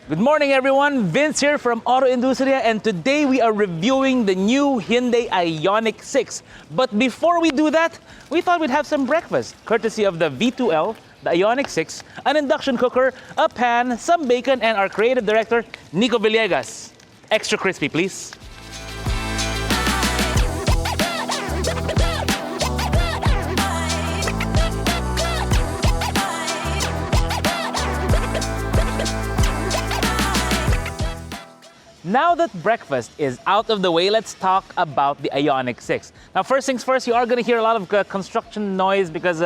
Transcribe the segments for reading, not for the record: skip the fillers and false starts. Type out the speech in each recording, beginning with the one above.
Good morning everyone, Vince here from AutoIndustriya, and today we are reviewing the new Hyundai Ioniq 6. But before we do that, we thought we'd have some breakfast, courtesy of the V2L, the Ioniq 6, an induction cooker, a pan, some bacon, and our creative director, Nico Villegas. Extra crispy, please. Now that breakfast is out of the way, let's talk about the Ioniq 6. Now, first things first, you are going to hear a lot of construction noise because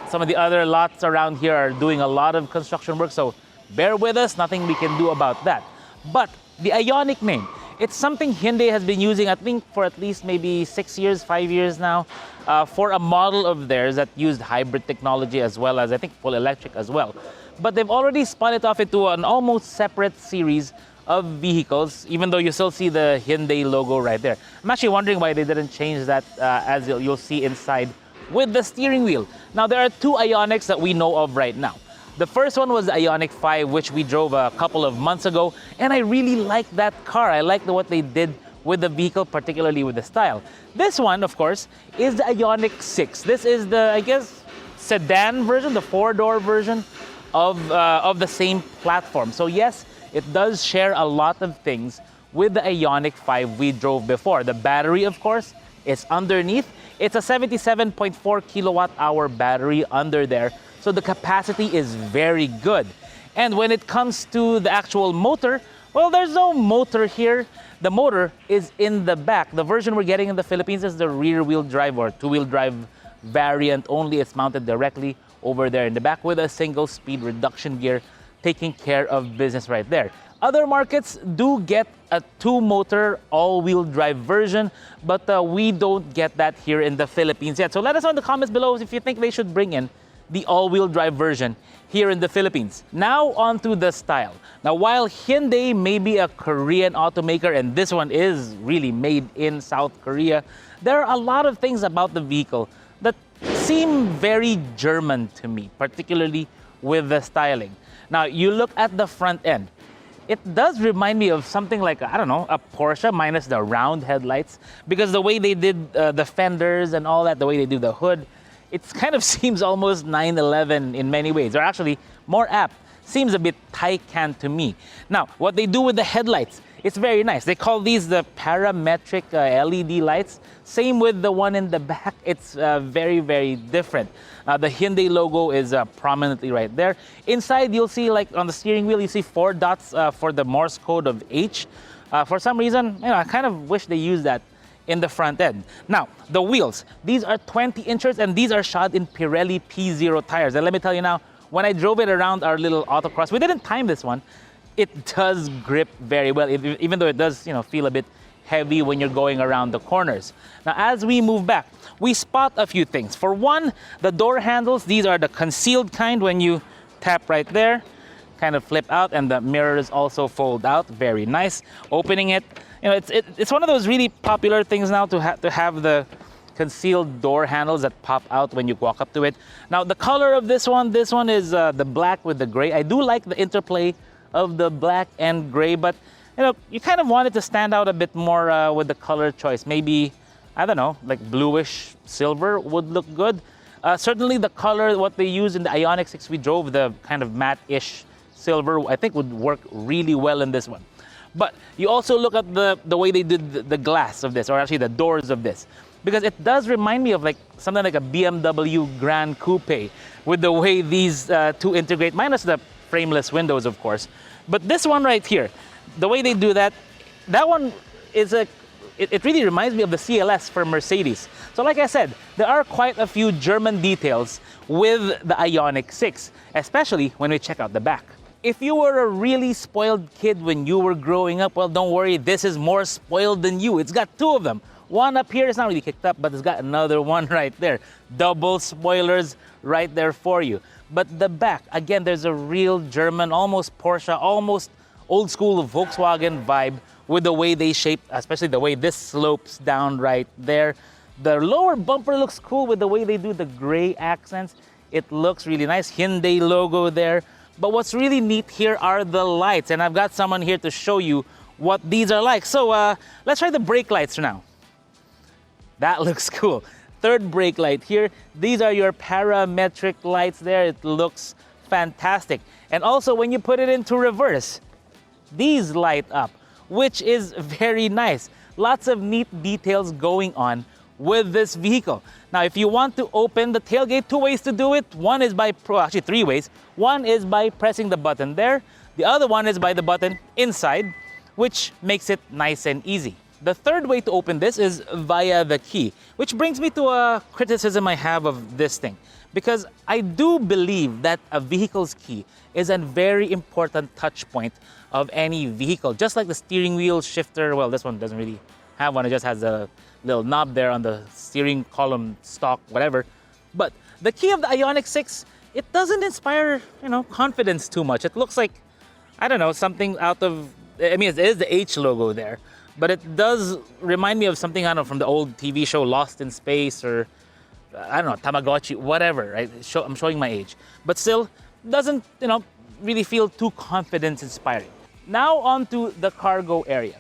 some of the other lots around here are doing a lot of construction work, so bear with us, nothing we can do about that. But the Ioniq name, it's something Hyundai has been using, I think, for at least maybe 6 years, 5 years now, for a model of theirs that used hybrid technology as well as, I think, full electric as well. But they've already spun it off into an almost separate series of vehicles, even though you still see the Hyundai logo right there. I'm actually wondering why they didn't change that, as you'll see inside with the steering wheel. Now, there are two Ioniqs that we know of right now. The first one was the Ioniq 5, which we drove a couple of months ago, and I really like that car. I like what they did with the vehicle, particularly with the style. This one, of course, is the Ioniq 6. This is the, I guess, sedan version, the four-door version of the same platform. So yes, it does share a lot of things with the Ioniq 5 we drove before. The battery, of course, is underneath. It's a 77.4 kilowatt hour battery under there, so the capacity is very good. And when it comes to the actual motor, well, there's no motor here. The motor is in the back. The version we're getting in the Philippines is the rear-wheel drive or two-wheel drive variant only. It's mounted directly over there in the back with a single-speed reduction gear, taking care of business right there. Other markets do get a two-motor all-wheel drive version, but we don't get that here in the Philippines yet. So let us know in the comments below if you think they should bring in the all-wheel drive version here in the Philippines. Now onto the style. Now, while Hyundai may be a Korean automaker, and this one is really made in South Korea, there are a lot of things about the vehicle that seem very German to me, particularly with the styling. Now, you look at the front end. It does remind me of something like, I don't know, a Porsche minus the round headlights, because the way they did the fenders and all that, the way they do the hood, it kind of seems almost 911 in many ways, or actually more apt, seems a bit Taycan to me. Now, what they do with the headlights, it's very nice. They call these the parametric LED lights. Same with the one in the back. It's very, very different. The Hyundai logo is prominently right there. Inside, you'll see, like on the steering wheel, you see 4 dots for the Morse code of H. For some reason, I kind of wish they used that in the front end. Now, the wheels. These are 20 inches, and these are shod in Pirelli P0 tires. And let me tell you now, when I drove it around our little autocross, we didn't time this one. It does grip very well, even though it does, feel a bit heavy when you're going around the corners. Now, as we move back, we spot a few things. For one, the door handles, these are the concealed kind. When you tap right there, kind of flip out, and the mirrors also fold out. Very nice. Opening it, it's one of those really popular things now to have the concealed door handles that pop out when you walk up to it. Now, the color of this one is the black with the gray. I do like the interplay of the black and gray, but you kind of want it to stand out a bit more with the color choice. Maybe, I don't know, like bluish silver would look good. Certainly the color, what they use in the Ioniq 6 we drove, the kind of matte-ish silver, I think would work really well in this one. But you also look at the way they did the glass of this, or actually the doors of this, because it does remind me of like something like a BMW Grand Coupe with the way these two integrate, minus the frameless windows, of course. But this one right here, the way they do that one is it really reminds me of the CLS for Mercedes. So like I said, there are quite a few German details with the Ioniq 6, especially when we check out the back. If you were a really spoiled kid when you were growing up, well, don't worry, this is more spoiled than you. It's got two of them. One up here is not really kicked up, but it's got another one right there. Double spoilers right there for you. But the back, again, there's a real German, almost Porsche, almost old school Volkswagen vibe with the way they shape, especially the way this slopes down right there. The lower bumper looks cool with the way they do the gray accents. It looks really nice. Hyundai logo there. But what's really neat here are the lights, and I've got someone here to show you what these are like. So let's try the brake lights now. That looks cool. Third brake light here. These are your parametric lights there. It looks fantastic. And also when you put it into reverse, these light up, which is very nice. Lots of neat details going on with this vehicle. Now, if you want to open the tailgate, two ways to do it. One is by, actually three ways. One is by pressing the button there. The other one is by the button inside, which makes it nice and easy. The third way to open this is via the key, which brings me to a criticism I have of this thing. Because I do believe that a vehicle's key is a very important touch point of any vehicle. Just like the steering wheel shifter, well, this one doesn't really have one. It just has a little knob there on the steering column, stalk, whatever. But the key of the Ioniq 6, it doesn't inspire, confidence too much. It looks like, I don't know, something out of, I mean, it is the H logo there. But it does remind me of something, I don't know, from the old TV show Lost in Space, or I don't know, Tamagotchi, whatever, right? I'm showing my age. But still, doesn't, really feel too confidence inspiring. Now on to the cargo area.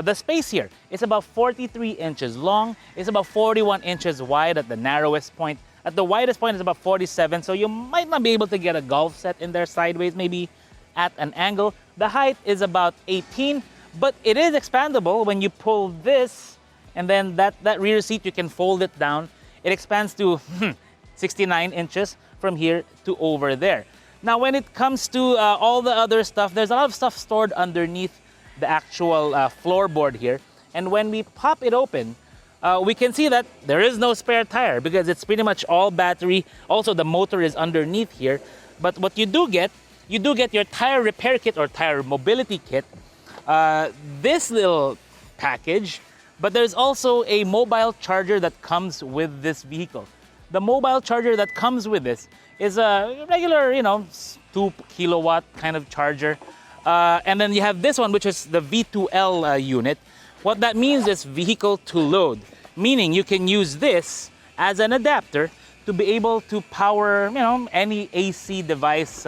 The space here is about 43 inches long. It's about 41 inches wide at the narrowest point. At the widest point, it's about 47, so you might not be able to get a golf set in there sideways, maybe at an angle. The height is about 18, but it is expandable. When you pull this, and then that rear seat, you can fold it down. It expands to 69 inches from here to over there. Now, when it comes to all the other stuff, there's a lot of stuff stored underneath the actual floorboard here. And when we pop it open, we can see that there is no spare tire because it's pretty much all battery. Also, the motor is underneath here. But what you do get your tire repair kit or tire mobility kit, this little package, but there's also a mobile charger that comes with this vehicle. The mobile charger that comes with this is a regular, 2 kilowatt kind of charger. And then you have this one, which is the V2L unit. What that means is vehicle to load, meaning you can use this as an adapter to be able to power, any AC device.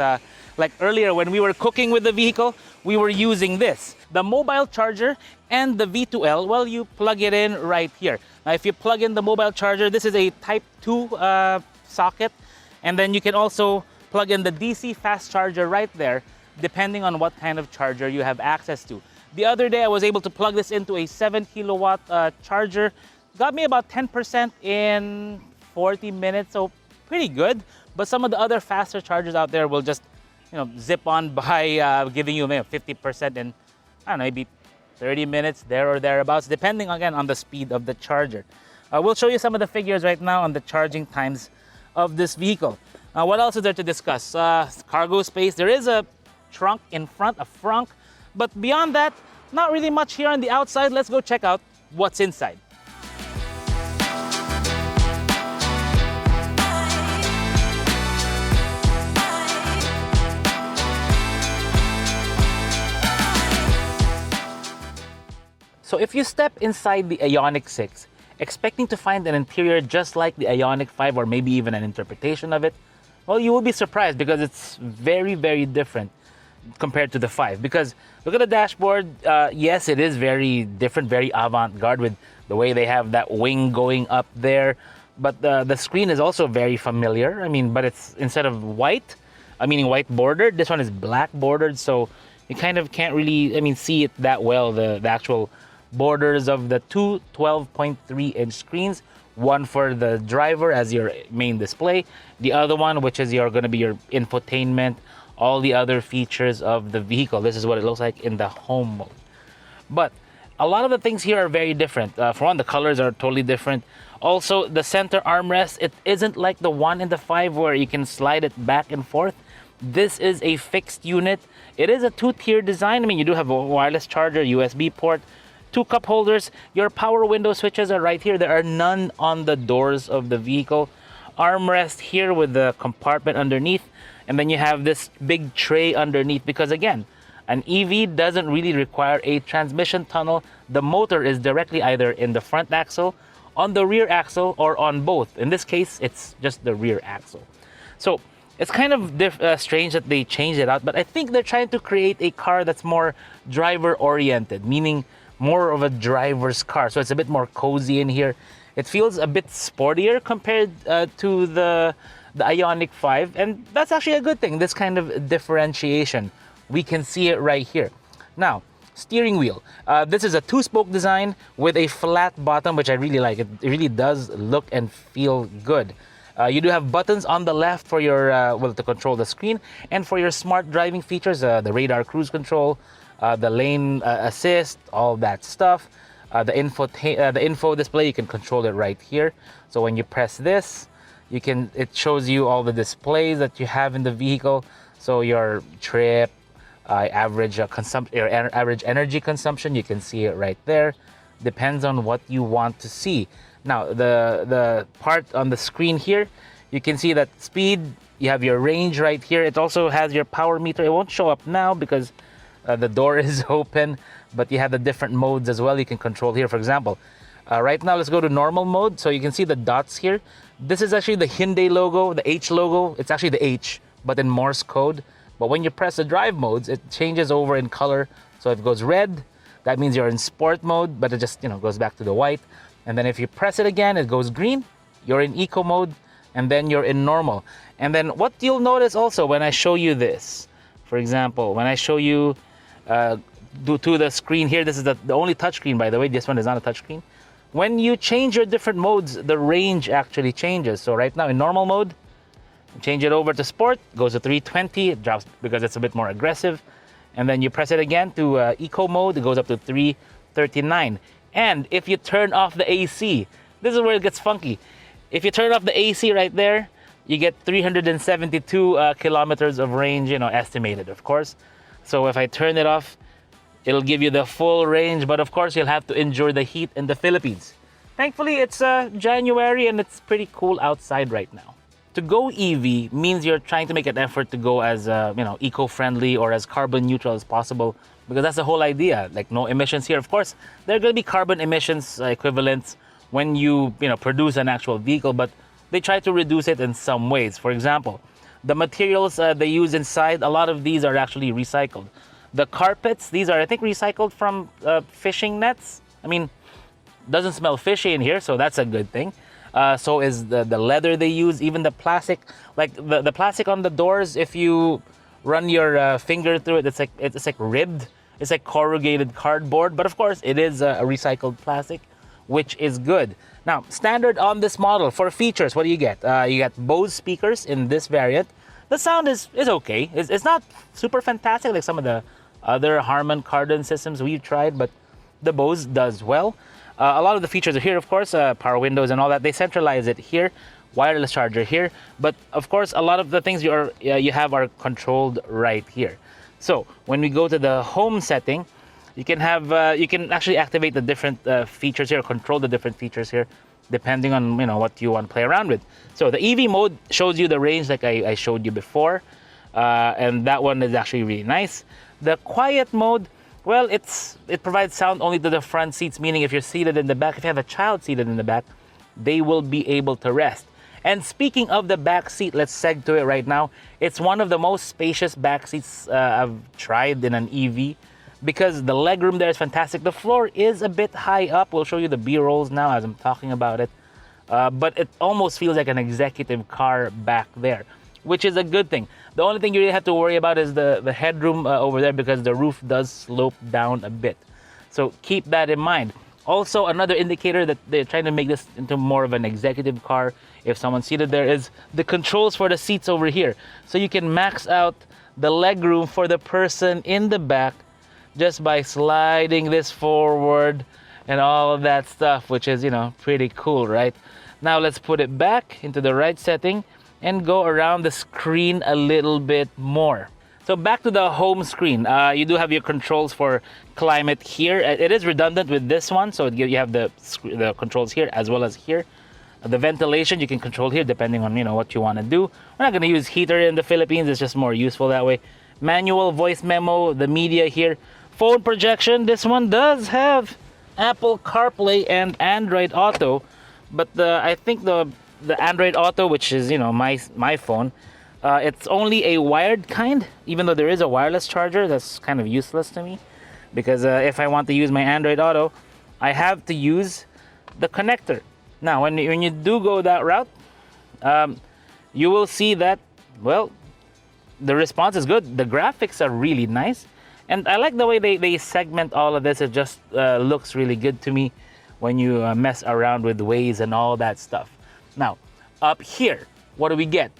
Like earlier when we were cooking with the vehicle, we were using this. The mobile charger and the V2L, well, you plug it in right here. Now, if you plug in the mobile charger, this is a Type 2 socket. And then you can also plug in the DC fast charger right there, depending on what kind of charger you have access to. The other day, I was able to plug this into a 7 kilowatt charger. Got me about 10% in 40 minutes, so pretty good. But some of the other faster chargers out there will just zip on by giving you 50% in, I don't know, maybe 30 minutes there or thereabouts, depending again on the speed of the charger. We'll show you some of the figures right now on the charging times of this vehicle. What else is there to discuss? Cargo space. There is a trunk in front, a frunk, but beyond that, not really much here on the outside. Let's go check out what's inside. So if you step inside the Ioniq 6, expecting to find an interior just like the Ioniq 5 or maybe even an interpretation of it, well, you will be surprised because it's very, very different compared to the 5. Because look at the dashboard. Yes, it is very different, very avant-garde with the way they have that wing going up there. But the screen is also very familiar. I mean, but it's instead of white, meaning white bordered, this one is black bordered. So you kind of can't really, see it that well, the actual borders of the two 12.3-inch screens. One for the driver as your main display, the other one which is going to be your infotainment, all the other features of the vehicle. This is what it looks like in the home mode. But a lot of the things here are very different. For one, the colors are totally different. Also, the center armrest, it isn't like the one in the 5 where you can slide it back and forth. This is a fixed unit. It is a 2-tier design. You do have a wireless charger, USB port, 2 cup holders. Your power window switches are right here. There are none on the doors of the vehicle. Armrest here with the compartment underneath. And then you have this big tray underneath because, again, an EV doesn't really require a transmission tunnel. The motor is directly either in the front axle, on the rear axle, or on both. In this case, it's just the rear axle. So It's kind of strange that they changed it out, but I think they're trying to create a car that's more driver-oriented, meaning more of a driver's car. So it's a bit more cozy in here. It feels a bit sportier compared to the Ioniq 5, and that's actually a good thing, this kind of differentiation. We can see it right here. Now, steering wheel. This is a two-spoke design with a flat bottom, which I really like. It really does look and feel good. You do have buttons on the left for your, to control the screen, and for your smart driving features, the radar cruise control, the lane assist, all that stuff. The info display, you can control it right here. So when you press this, it shows you all the displays that you have in the vehicle. So your trip, average consumption, or average energy consumption, you can see it right there. Depends on what you want to see. Now, the part on the screen here, you can see that speed, you have your range right here. It also has your power meter. It won't show up now because the door is open, but you have the different modes as well you can control here. For example, right now, let's go to normal mode. So you can see the dots here. This is actually the Hyundai logo, the H logo. It's actually the H, but in Morse code. But when you press the drive modes, it changes over in color. So if it goes red, that means you're in sport mode, but it just, goes back to the white. And then if you press it again, it goes green. You're in eco mode, and then you're in normal. And then what you'll notice also when I show you this, for example, when I show you to the screen here, this is the only touchscreen, by the way. This one is not a touchscreen. When you change your different modes, the range actually changes. So right now in normal mode, change it over to sport, goes to 320, it drops because it's a bit more aggressive. And then you press it again to eco mode, it goes up to 339. And if you turn off the AC, this is where it gets funky. If you turn off the AC right there, you get 372 kilometers of range, estimated, of course. So if I turn it off, it'll give you the full range, but of course you'll have to endure the heat in the Philippines. Thankfully, it's January and it's pretty cool outside right now. To go EV means you're trying to make an effort to go as eco-friendly or as carbon neutral as possible, because that's the whole idea. Like, no emissions here. Of course, there are going to be carbon emissions equivalents when you produce an actual vehicle, but they try to reduce it in some ways. For example, the materials they use inside, a lot of these are actually recycled. The carpets, these are, I think, recycled from fishing nets. I mean, doesn't smell fishy in here, so that's a good thing. So is the leather they use, even the plastic. Like the plastic on the doors, if you run your finger through it, it's like ribbed. It's like corrugated cardboard, but of course it is a recycled plastic, which is good. Now, standard on this model for features, what do you get? You get Bose speakers in this variant. The sound is okay. It's not super fantastic like some of the other Harman Kardon systems we've tried, but the Bose does well. A lot of the features are here, of course, power windows and all that. They centralize it here, wireless charger here. But of course, a lot of the things you have are controlled right here. So when we go to the home setting, you can actually activate the different features here, control the different features here, depending on what you want to play around with. So the EV mode shows you the range like I showed you before, and that one is actually really nice. The quiet mode, well, it provides sound only to the front seats, meaning if you're seated in the back, if you have a child seated in the back, they will be able to rest. And speaking of the back seat, let's seg to it right now. It's one of the most spacious back seats I've tried in an EV, because the legroom there is fantastic. The floor is a bit high up. We'll show you the B-rolls now as I'm talking about it. But it almost feels like an executive car back there, which is a good thing. The only thing you really have to worry about is the headroom over there, because the roof does slope down a bit. So keep that in mind. Also, another indicator that they're trying to make this into more of an executive car, if someone's seated there, is the controls for the seats over here. So you can max out the legroom for the person in the back just by sliding this forward and all of that stuff, which is, pretty cool, right? Now let's put it back into the right setting and go around the screen a little bit more. So back to the home screen. You do have your controls for climate here. It is redundant with this one, so you have the controls here as well as here. The ventilation you can control here depending on what you want to do. We're not going to use heater in the Philippines. It's just more useful that way. Manual voice memo, the media here. Phone projection. This one does have Apple CarPlay and Android Auto, but I think the Android Auto, which is my phone, It's only a wired kind, even though there is a wireless charger. That's kind of useless to me because if I want to use my Android Auto, I have to use the connector. Now, when you do go that route, you will see that, well, the response is good. The graphics are really nice. And I like the way they segment all of this. It just looks really good to me when you mess around with Waze and all that stuff. Now, up here, what do we get?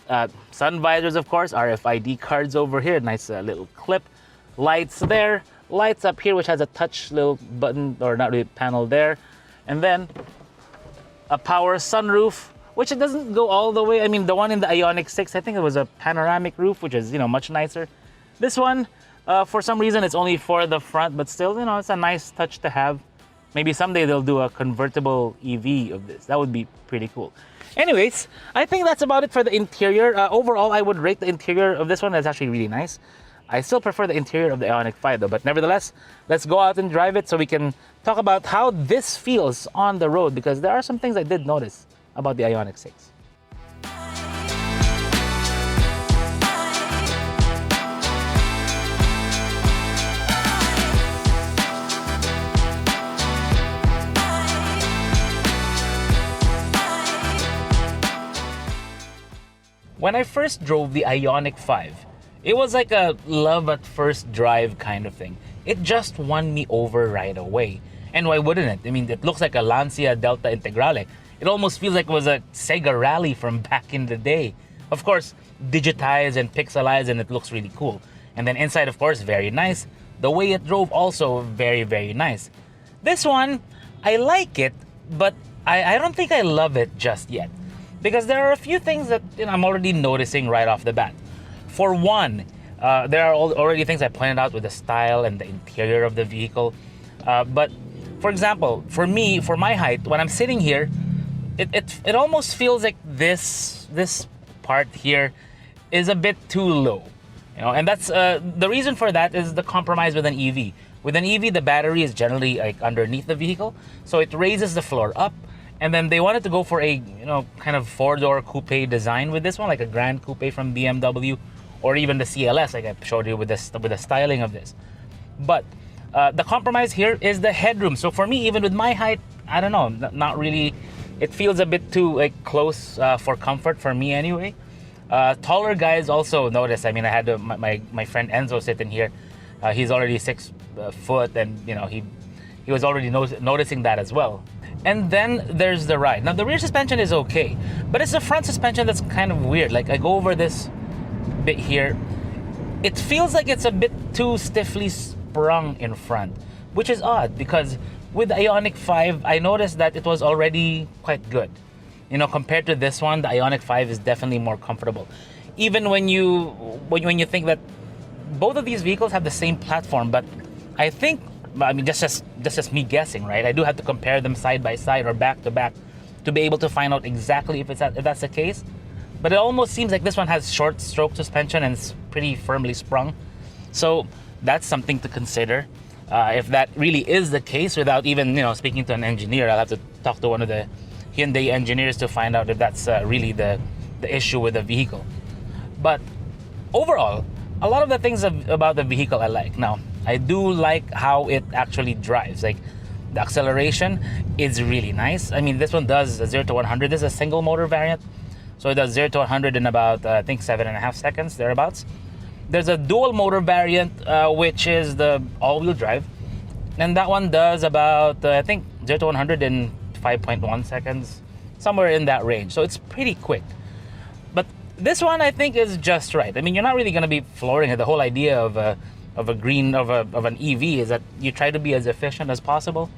Sun visors, of course, RFID cards over here, nice little clip. Lights there, lights up here, which has a touch little button, or not really panel there. And then a power sunroof, which it doesn't go all the way. I mean, the one in the Ioniq 6, I think it was a panoramic roof, which is, much nicer. This one, for some reason, it's only for the front, but still, it's a nice touch to have. Maybe someday they'll do a convertible EV of this. That would be pretty cool. Anyways, I think that's about it for the interior. Overall, I would rate the interior of this one. That's actually really nice. I still prefer the interior of the Ioniq 5 though, but nevertheless, let's go out and drive it so we can talk about how this feels on the road, because there are some things I did notice about the Ioniq 6. When I first drove the Ioniq 5, it was like a love at first drive kind of thing. It just won me over right away. And why wouldn't it? I mean, it looks like a Lancia Delta Integrale. It almost feels like it was a Sega Rally from back in the day. Of course, digitized and pixelized, and it looks really cool. And then inside, of course, very nice. The way it drove also very, very nice. This one, I like it, but I don't think I love it just yet. Because there are a few things that I'm already noticing right off the bat. For one, there are already things I pointed out with the style and the interior of the vehicle. But for example, for me, for my height, when I'm sitting here, it almost feels like this part here is a bit too low. And that's the reason for that is the compromise with an EV. With an EV, the battery is generally like underneath the vehicle, so it raises the floor up. And then they wanted to go for a kind of four-door coupe design with this one, like a Grand Coupe from BMW, or even the CLS, like I showed you with the styling of this. But the compromise here is the headroom. So for me, even with my height, I don't know, not really. It feels a bit too close for comfort for me anyway. Taller guys also notice. I mean, I had my friend Enzo sitting here. He's already 6 foot, and he was already noticing that as well. And then there's the ride. Now the rear suspension is okay, but it's the front suspension that's kind of weird. Like I go over this bit here, it feels like it's a bit too stiffly sprung in front, which is odd because with the Ioniq 5, I noticed that it was already quite good. Compared to this one, the Ioniq 5 is definitely more comfortable. Even when you think that both of these vehicles have the same platform, but I think, just me guessing, right? I do have to compare them side by side or back to back to be able to find out exactly if that's the case. But it almost seems like this one has short stroke suspension and it's pretty firmly sprung. So that's something to consider. If that really is the case, without even speaking to an engineer, I'll have to talk to one of the Hyundai engineers to find out if that's really the issue with the vehicle. But overall, a lot of the things about the vehicle I like. Now, I do like how it actually drives. Like the acceleration is really nice. I mean, this one does 0 to 100. This is a single motor variant, so it does 0 to 100 in about I think 7.5 seconds thereabouts. There's a dual motor variant, which is the all-wheel drive, and that one does about I think 0 to 100 in 5.1 seconds, somewhere in that range. So it's pretty quick. But this one I think is just right. I mean, you're not really going to be flooring it. The whole idea of an EV is that you try to be as efficient as possible,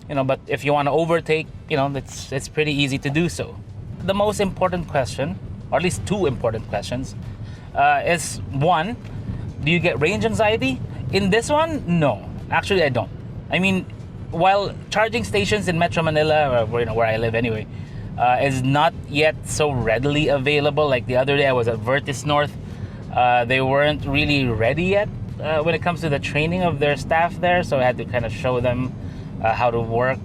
but if you want to overtake, it's pretty easy to do so. The most important question, or at least two important questions, is one, do you get range anxiety? In this one, no, actually I don't. I mean, while charging stations in Metro Manila, or where I live anyway, is not yet so readily available. Like the other day I was at Vertis North, they weren't really ready yet when it comes to the training of their staff there, so I had to kind of show them how to work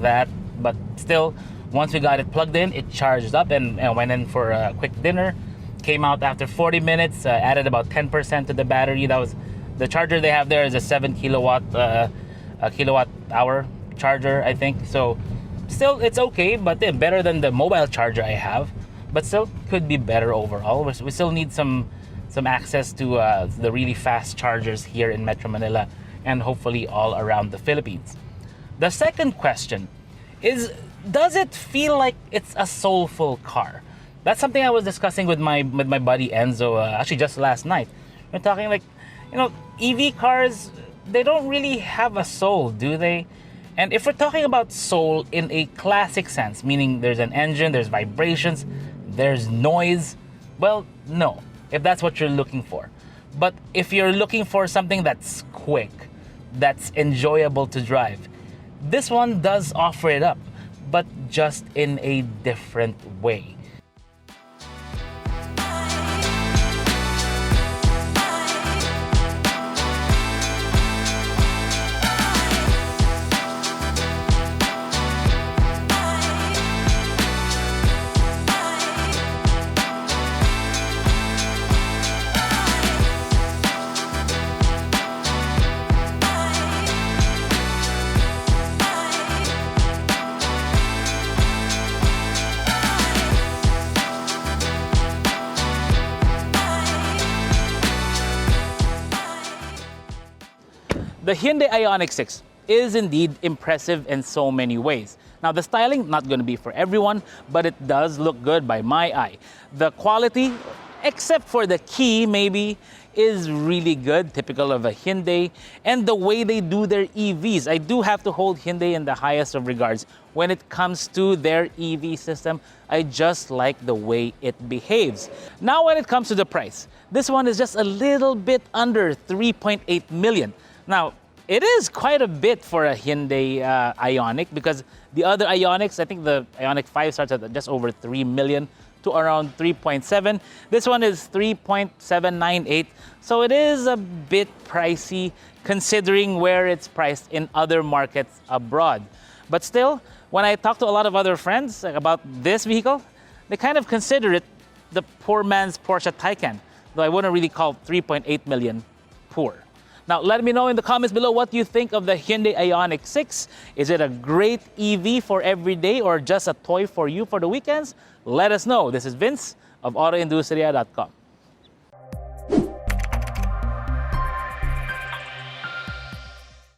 that. But still, once we got it plugged in, it charged up and went in for a quick dinner, came out after 40 minutes, added about 10% to the battery. That was the charger they have there is a 7 kilowatt hour charger, I think. So still, it's okay, but better than the mobile charger I have. But still, could be better overall. We still need some access to the really fast chargers here in Metro Manila and hopefully all around the Philippines. The second question is, does it feel like it's a soulful car? That's something I was discussing with my buddy Enzo actually just last night. We're talking like, EV cars, they don't really have a soul, do they? And if we're talking about soul in a classic sense, meaning there's an engine, there's vibrations, there's noise, well, no, if that's what you're looking for. But if you're looking for something that's quick, that's enjoyable to drive, this one does offer it up, but just in a different way. The Hyundai Ioniq 6 is indeed impressive in so many ways. Now, the styling, not going to be for everyone, but it does look good by my eye. The quality, except for the key maybe, is really good, typical of a Hyundai. And the way they do their EVs, I do have to hold Hyundai in the highest of regards. When it comes to their EV system, I just like the way it behaves. Now, when it comes to the price, this one is just a little bit under 3.8 million. Now, it is quite a bit for a Hyundai Ioniq, because the other Ioniqs, I think the Ioniq 5 starts at just over 3 million to around 3.7. This one is 3.798, so it is a bit pricey considering where it's priced in other markets abroad. But still, when I talk to a lot of other friends about this vehicle, they kind of consider it the poor man's Porsche Taycan, though I wouldn't really call 3.8 million poor. Now, let me know in the comments below what you think of the Hyundai Ioniq 6. Is it a great EV for every day or just a toy for you for the weekends? Let us know. This is Vince of AutoIndustriya.com.